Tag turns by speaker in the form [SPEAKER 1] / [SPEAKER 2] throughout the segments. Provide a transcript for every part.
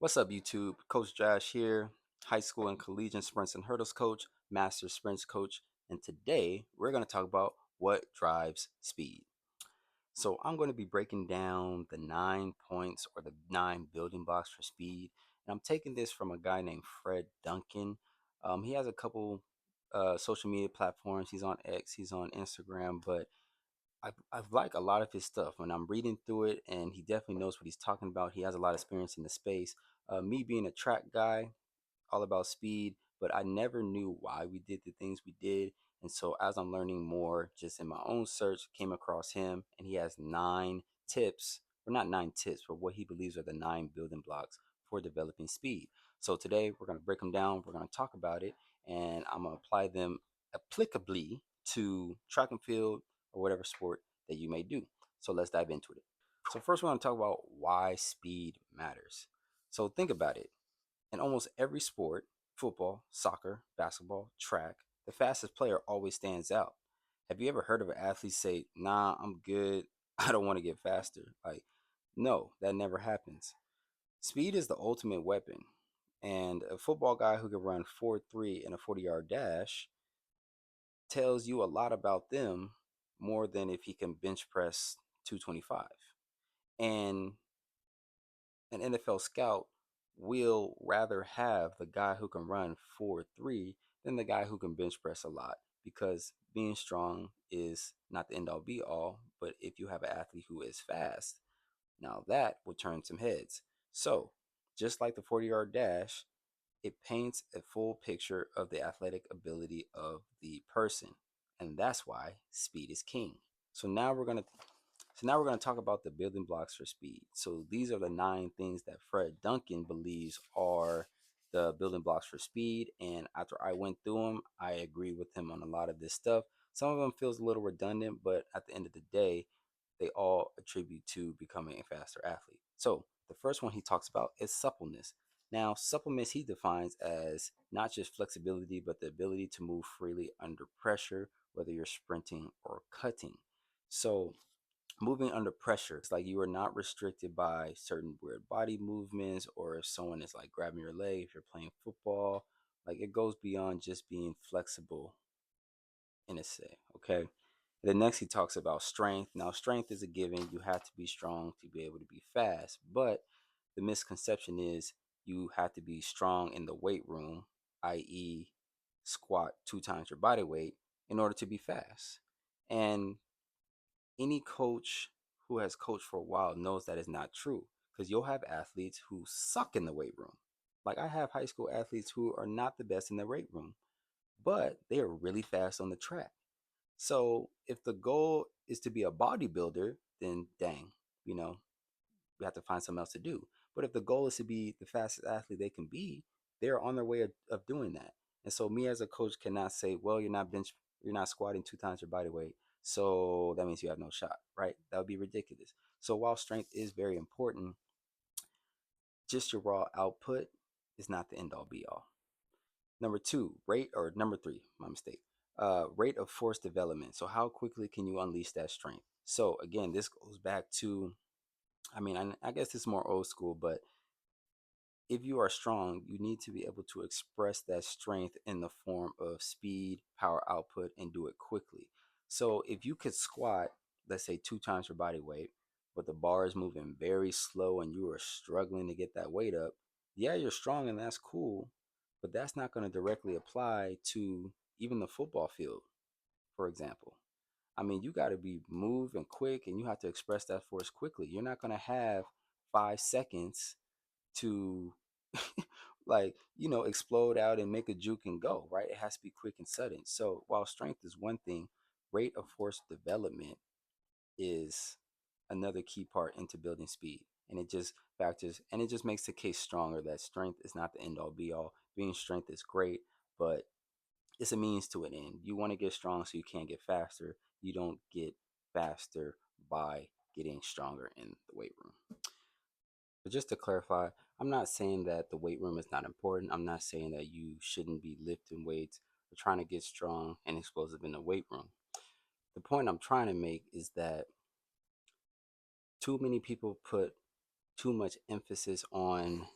[SPEAKER 1] What's up, YouTube? Coach Josh here, high school and collegiate sprints and hurdles coach, master sprints coach, and today we're going to talk about what drives speed. So, I'm going to be breaking down the 9 points or the 9 building blocks for speed, and I'm taking this from a guy named Fred Duncan. He has a couple social media platforms. He's on X, he's on Instagram, but I've liked a lot of his stuff when I'm reading through it, and he definitely knows what he's talking about. He has a lot of experience in the space. Me being a track guy, all about speed, but I never knew why we did the things we did. And so as I'm learning more, just in my own search, came across him, and he has 9 tips, or not 9 tips, but what he believes are the 9 building blocks for developing speed. So today we're going to break them down, we're going to talk about it, and I'm going to apply them applicably to track and field or whatever sport that you may do. So let's dive into it. So first we're going to talk about why speed matters. So think about it. In almost every sport, football, soccer, basketball, track, the fastest player always stands out. Have you ever heard of an athlete say, "Nah, I'm good. I don't want to get faster"? Like, no, that never happens. Speed is the ultimate weapon. And a football guy who can run 4.3 in a 40-yard dash tells you a lot about them more than if he can bench press 225. And an NFL scout will rather have the guy who can run 4.3 than the guy who can bench press a lot, because being strong is not the end all be all. But if you have an athlete who is fast, now that will turn some heads. So, just like the 40-yard dash, it paints a full picture of the athletic ability of the person. And that's why speed is king. So now we're going to talk about the building blocks for speed. So these are the 9 things that Fred Duncan believes are the building blocks for speed. And after I went through them, I agree with him on a lot of this stuff. Some of them feels a little redundant, but at the end of the day, they all attribute to becoming a faster athlete. So the first one he talks about is suppleness. Now, suppleness he defines as not just flexibility, but the ability to move freely under pressure, whether you're sprinting or cutting. So moving under pressure, it's like you are not restricted by certain weird body movements, or if someone is like grabbing your leg if you're playing football. Like, it goes beyond just being flexible in a say. Okay. The next he talks about strength. Now, strength is a given. You have to be strong to be able to be fast. But the misconception is you have to be strong in the weight room, i.e., squat 2 times your body weight in order to be fast. And any coach who has coached for a while knows that is not true, because you'll have athletes who suck in the weight room. Like, I have high school athletes who are not the best in the weight room, but they are really fast on the track. So if the goal is to be a bodybuilder, then dang, you know, we have to find something else to do. But if the goal is to be the fastest athlete they can be, they're on their way of doing that. And so me as a coach cannot say, well, you're not squatting 2 times your body weight, so that means you have no shot, right? That would be ridiculous. So while strength is very important, just your raw output is not the end all be all. Number three, my mistake. Rate of force development. So how quickly can you unleash that strength? So again, this goes back to, I guess it's more old school, but if you are strong, you need to be able to express that strength in the form of speed, power output, and do it quickly. So if you could squat, let's say 2 times your body weight, but the bar is moving very slow and you are struggling to get that weight up, yeah, you're strong and that's cool, but that's not going to directly apply to even the football field, for example. I mean, you got to be move and quick, and you have to express that force quickly. You're not going to have 5 seconds to like, explode out and make a juke and go, right? It has to be quick and sudden. So while strength is one thing, rate of force development is another key part into building speed. And it just makes the case stronger that strength is not the end all be all. Being strength is great, but it's a means to an end. You want to get strong so you can get faster. You don't get faster by getting stronger in the weight room. But just to clarify, I'm not saying that the weight room is not important. I'm not saying that you shouldn't be lifting weights or trying to get strong and explosive in the weight room. The point I'm trying to make is that too many people put too much emphasis on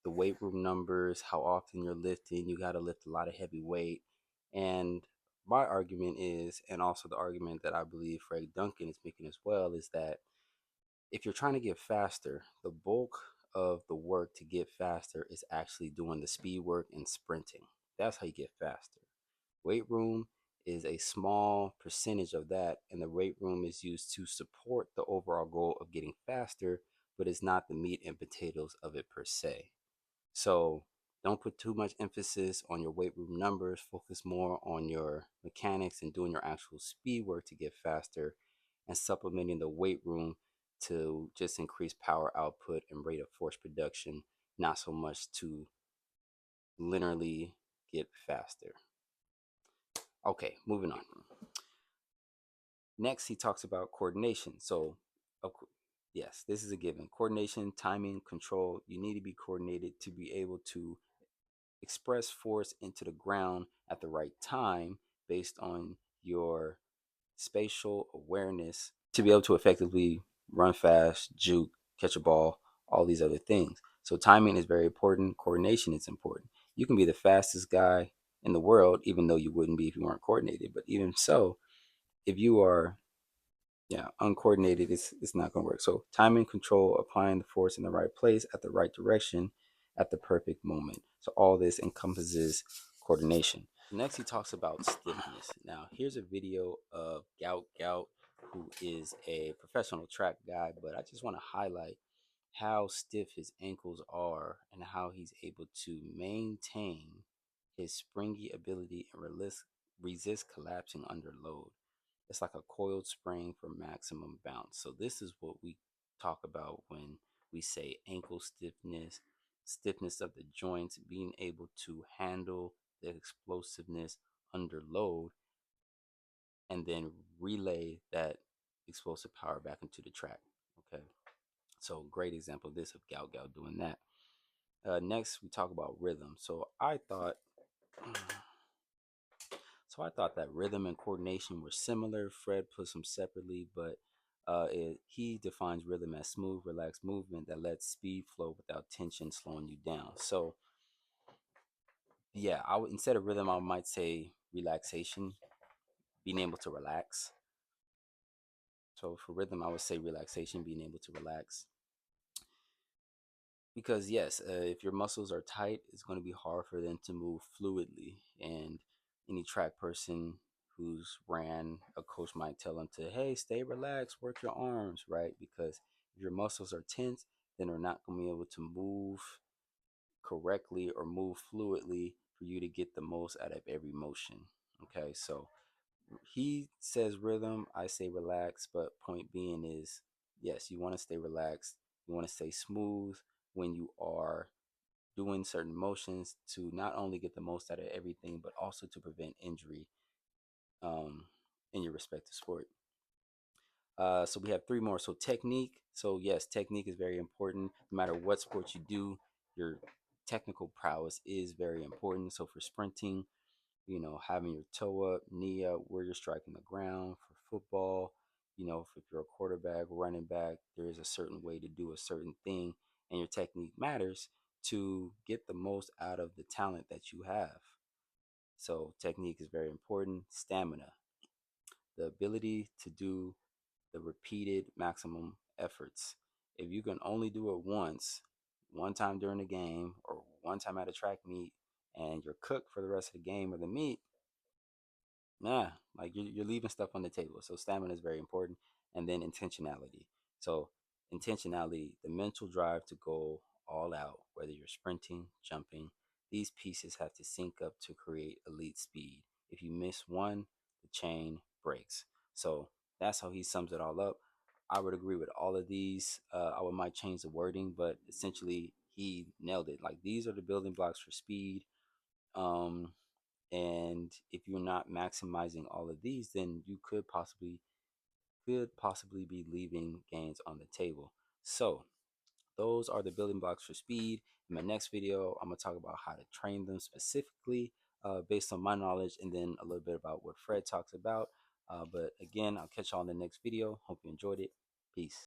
[SPEAKER 1] the weight room numbers, how often you're lifting. You got to lift a lot of heavy weight. And my argument is, and also the argument that I believe Fred Duncan is making as well, is that if you're trying to get faster, the bulk of the work to get faster is actually doing the speed work and sprinting. That's how you get faster. Weight room is a small percentage of that, and the weight room is used to support the overall goal of getting faster, but it's not the meat and potatoes of it per se. So don't put too much emphasis on your weight room numbers. Focus more on your mechanics and doing your actual speed work to get faster, and supplementing the weight room to just increase power output and rate of force production, not so much to linearly get faster. Okay, moving on. Next, he talks about coordination. So, yes, this is a given. Coordination, timing, control. You need to be coordinated to be able to express force into the ground at the right time based on your spatial awareness to be able to effectively run fast, juke, catch a ball, all these other things. So timing is very important. Coordination is important. You can be the fastest guy in the world, even though you wouldn't be if you weren't coordinated. But even so, if you are uncoordinated, it's not going to work. So timing, control, applying the force in the right place at the right direction at the perfect moment. So all this encompasses coordination. Next, he talks about stiffness. Now, here's a video of Gout, who is a professional track guy, but I just want to highlight how stiff his ankles are and how he's able to maintain his springy ability and resist collapsing under load. It's like a coiled spring for maximum bounce. So this is what we talk about when we say ankle stiffness, stiffness of the joints, being able to handle the explosiveness under load and then relay that explosive power back into the track. Okay. So great example of this of Gout doing that. Next, we talk about rhythm. So I thought that rhythm and coordination were similar. Fred puts them separately, but he defines rhythm as smooth, relaxed movement that lets speed flow without tension slowing you down. So yeah, I would, instead of rhythm, I might say relaxation, being able to relax. So for rhythm, I would say relaxation, being able to relax. Because yes, if your muscles are tight, it's going to be hard for them to move fluidly. And any track person who's ran, a coach might tell them to, hey, stay relaxed, work your arms, right? Because if your muscles are tense, then they're not going to be able to move correctly or move fluidly for you to get the most out of every motion. Okay, so he says rhythm, I say relax, but point being is, yes, you want to stay relaxed, you want to stay smooth when you are doing certain motions to not only get the most out of everything, but also to prevent injury um, in your respective sport. So we have three more. So technique. So yes, technique is very important. No matter what sport you do, your technical prowess is very important. So for sprinting, having your toe up, knee up, where you're striking the ground. For football, if you're a quarterback, running back, there is a certain way to do a certain thing, and your technique matters to get the most out of the talent that you have. So technique is very important. Stamina, the ability to do the repeated maximum efforts. If you can only do it once, one time during the game or one time at a track meet, and you're cooked for the rest of the game or the meet, nah, like you're leaving stuff on the table. So stamina is very important, and then intentionality. So intentionality, the mental drive to go all out, whether you're sprinting, jumping, these pieces have to sync up to create elite speed. If you miss one, the chain breaks. So that's how he sums it all up. I would agree with all of these. Might change the wording, but essentially he nailed it. Like these are the building blocks for speed. Um, and if you're not maximizing all of these, then you could possibly be leaving gains on the table. So those are the building blocks for speed. In my next video, I'm going to talk about how to train them specifically based on my knowledge, and then a little bit about what Fred talks about. But again, I'll catch y'all in the next video. Hope you enjoyed it. Peace.